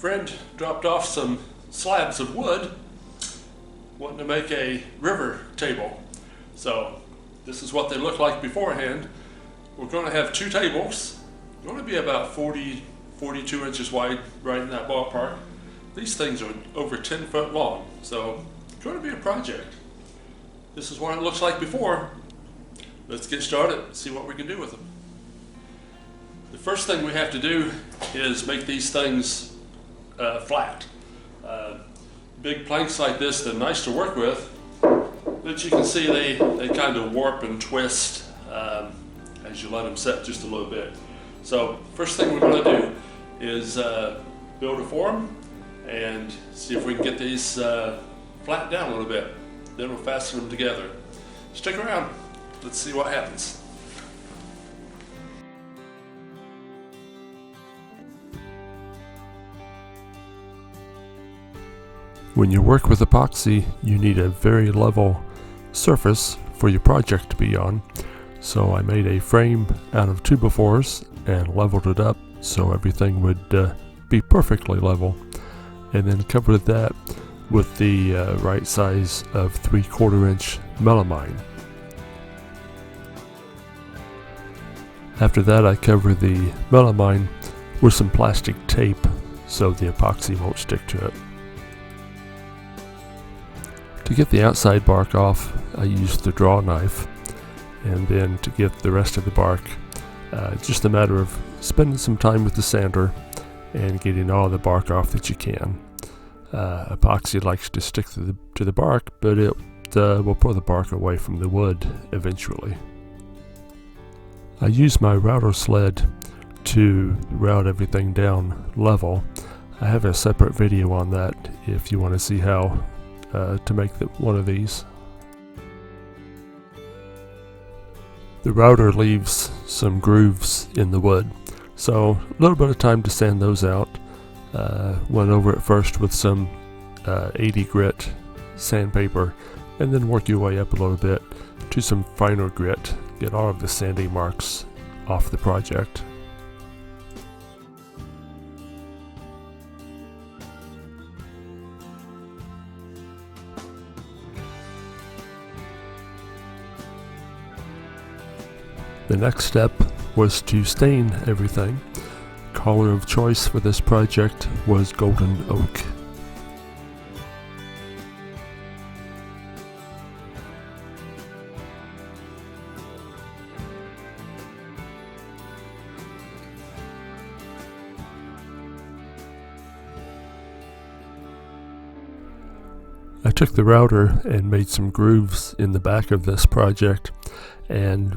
friend dropped off some slabs of wood, wanting to make a river table. So this is what they look like beforehand. We're going to have two tables. They're going to be about 42 inches wide, right in that ballpark. These things are over 10 foot long, so it's going to be a project. This is what it looks like before. Let's get started and see what we can do with them. The first thing we have to do is make these things flat. Big planks like this, they're nice to work with, but you can see they kind of warp and twist as you let them set just a little bit. So first thing we're going to do is build a form and see if we can get these flattened down a little bit. Then we'll fasten them together. Stick around. Let's see what happens. When you work with epoxy, you need a very level surface for your project to be on. So I made a frame out of 2x4s and leveled it up so everything would be perfectly level. And then covered that with the right size of 3/4 inch melamine. After that, I cover the melamine with some plastic tape so the epoxy won't stick to it. To get the outside bark off, I used the draw knife, and then to get the rest of the bark, just a matter of spending some time with the sander and getting all the bark off that you can. Epoxy likes to stick to the bark, but it will pull the bark away from the wood eventually. I use my router sled to route everything down level. I have a separate video on that if you want to see how to make one of these. The router leaves some grooves in the wood, so a little bit of time to sand those out. Went over it first with some 80 grit sandpaper, and then work your way up a little bit to some finer grit. Get all of the sanding marks off the project. The next step was to stain everything. Color of choice for this project was golden oak. I took the router and made some grooves in the back of this project and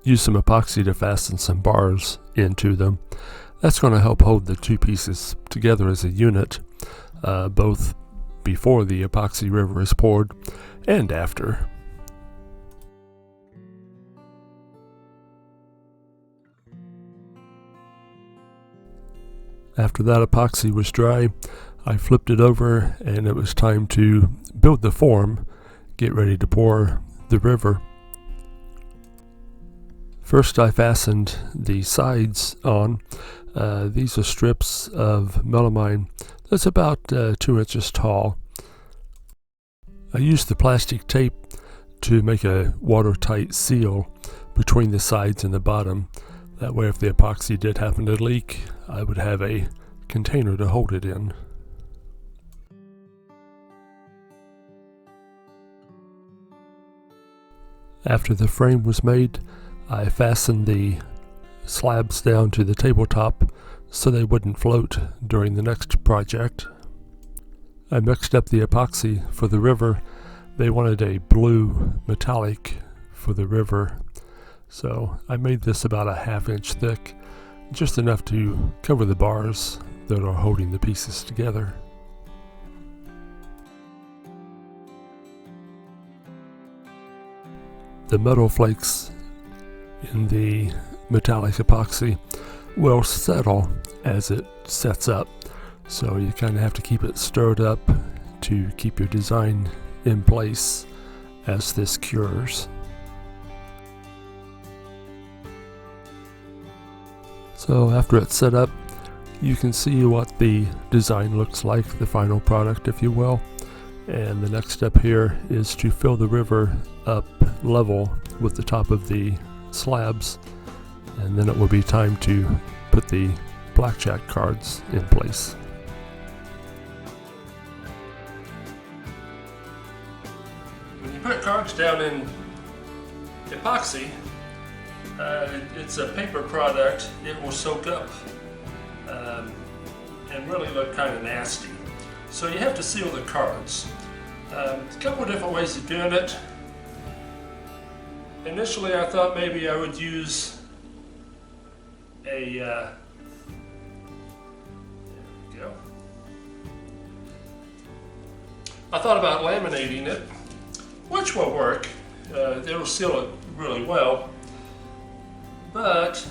used some epoxy to fasten some bars into them. That's going to help hold the two pieces together as a unit, both before the epoxy river is poured and after. After that epoxy was dry, I flipped it over and it was time to build the form, get ready to pour the river. First I fastened the sides on. These are strips of melamine that's about 2 inches tall. I used the plastic tape to make a watertight seal between the sides and the bottom. That way if the epoxy did happen to leak, I would have a container to hold it in. After the frame was made, I fastened the slabs down to the tabletop so they wouldn't float during the next project. I mixed up the epoxy for the river. They wanted a blue metallic for the river, so I made this about a 1/2 inch thick, just enough to cover the bars that are holding the pieces together. The metal flakes in the metallic epoxy will settle as it sets up, so you kind of have to keep it stirred up to keep your design in place as this cures. So after it's set up, you can see what the design looks like, the final product if you will. And the next step here is to fill the river up level with the top of the slabs, and then it will be time to put the blackjack cards in place. When you put cards down in epoxy, it's a paper product. It will soak up and really look kind of nasty. So you have to seal the cards. A couple of different ways of doing it. Initially I thought maybe I would use a, there we go. I thought about laminating it, which will work. It'll seal it really well, but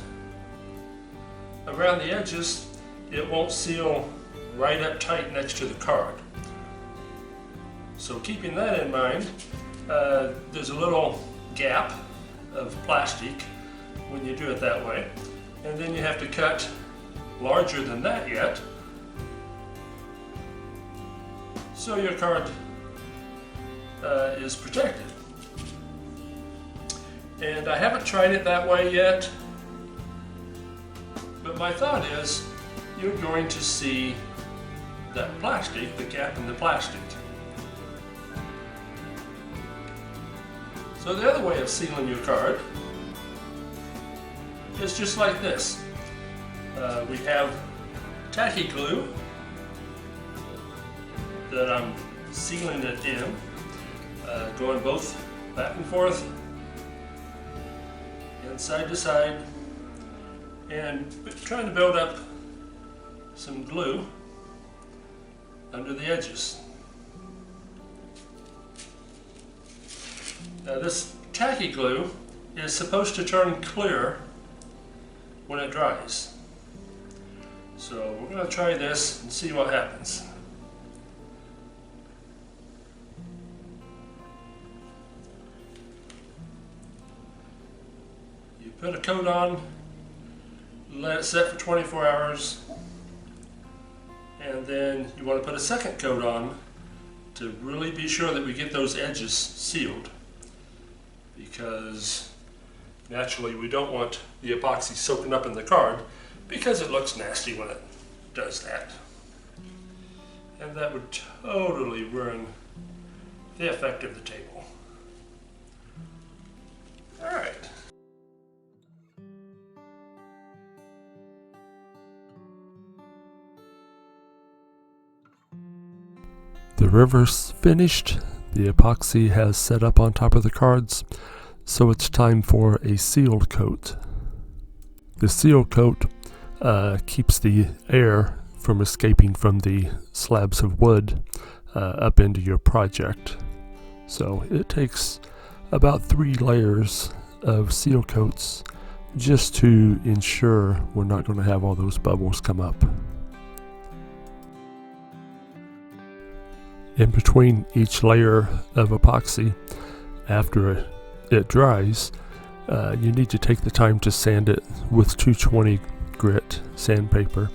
around the edges it won't seal right up tight next to the card. So keeping that in mind, there's a little gap of plastic when you do it that way, and then you have to cut larger than that yet, so your card is protected. And I haven't tried it that way yet, but my thought is you're going to see that plastic, the gap in the plastic. So the other way of sealing your card is just like this. We have tacky glue that I'm sealing it in, going both back and forth and side to side, and trying to build up some glue under the edges. Now this tacky glue is supposed to turn clear when it dries. So we're going to try this and see what happens. You put a coat on, let it set for 24 hours, and then you want to put a second coat on to really be sure that we get those edges sealed, because naturally we don't want the epoxy soaking up in the card, because it looks nasty when it does that. And that would totally ruin the effect of the table. Alright. The river's finished, the epoxy has set up on top of the cards, so it's time for a seal coat. The seal coat keeps the air from escaping from the slabs of wood up into your project. So it takes about 3 layers of seal coats just to ensure we're not going to have all those bubbles come up. In between each layer of epoxy, after it dries, you need to take the time to sand it with 220 grit sandpaper,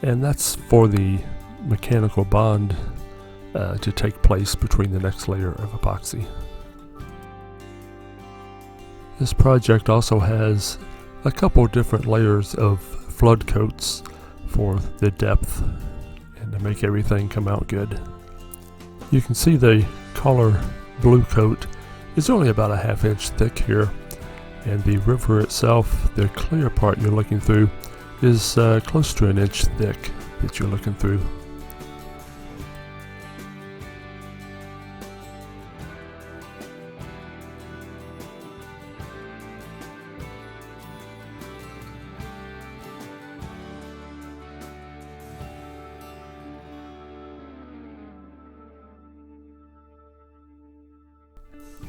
and that's for the mechanical bond to take place between the next layer of epoxy. This project also has a couple different layers of flood coats for the depth and to make everything come out good. You can see the color blue coat is only about a 1/2 inch thick here, and the river itself, the clear part you're looking through, is close to 1 inch thick that you're looking through.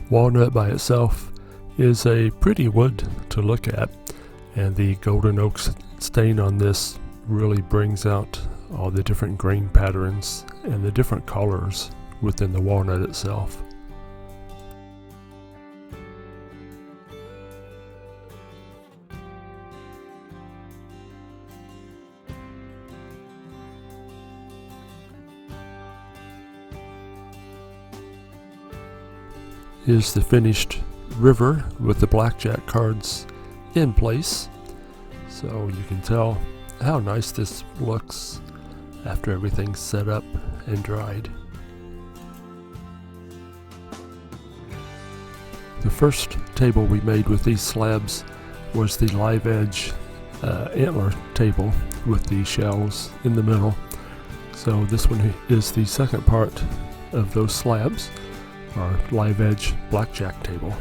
Walnut by itself is a pretty wood to look at, and the golden oak stain on this really brings out all the different grain patterns and the different colors within the walnut itself. is the finished river with the blackjack cards in place. So you can tell how nice this looks after everything's set up and dried. The first table we made with these slabs was the live edge antler table with the shelves in the middle. So this one is the second part of those slabs, our live edge blackjack table.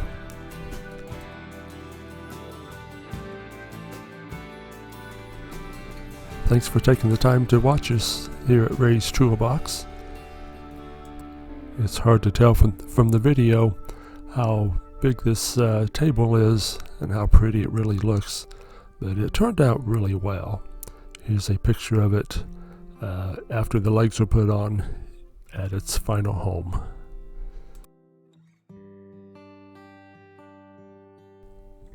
Thanks for taking the time to watch us here at Ray's Toolbox. It's hard to tell from the video how big this table is and how pretty it really looks, but it turned out really well. Here's a picture of it after the legs are put on at its final home.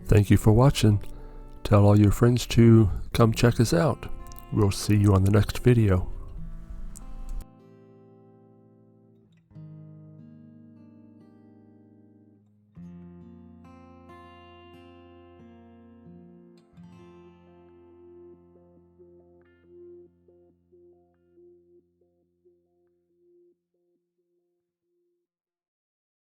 Thank you for watching. Tell all your friends to come check us out. We'll see you on the next video.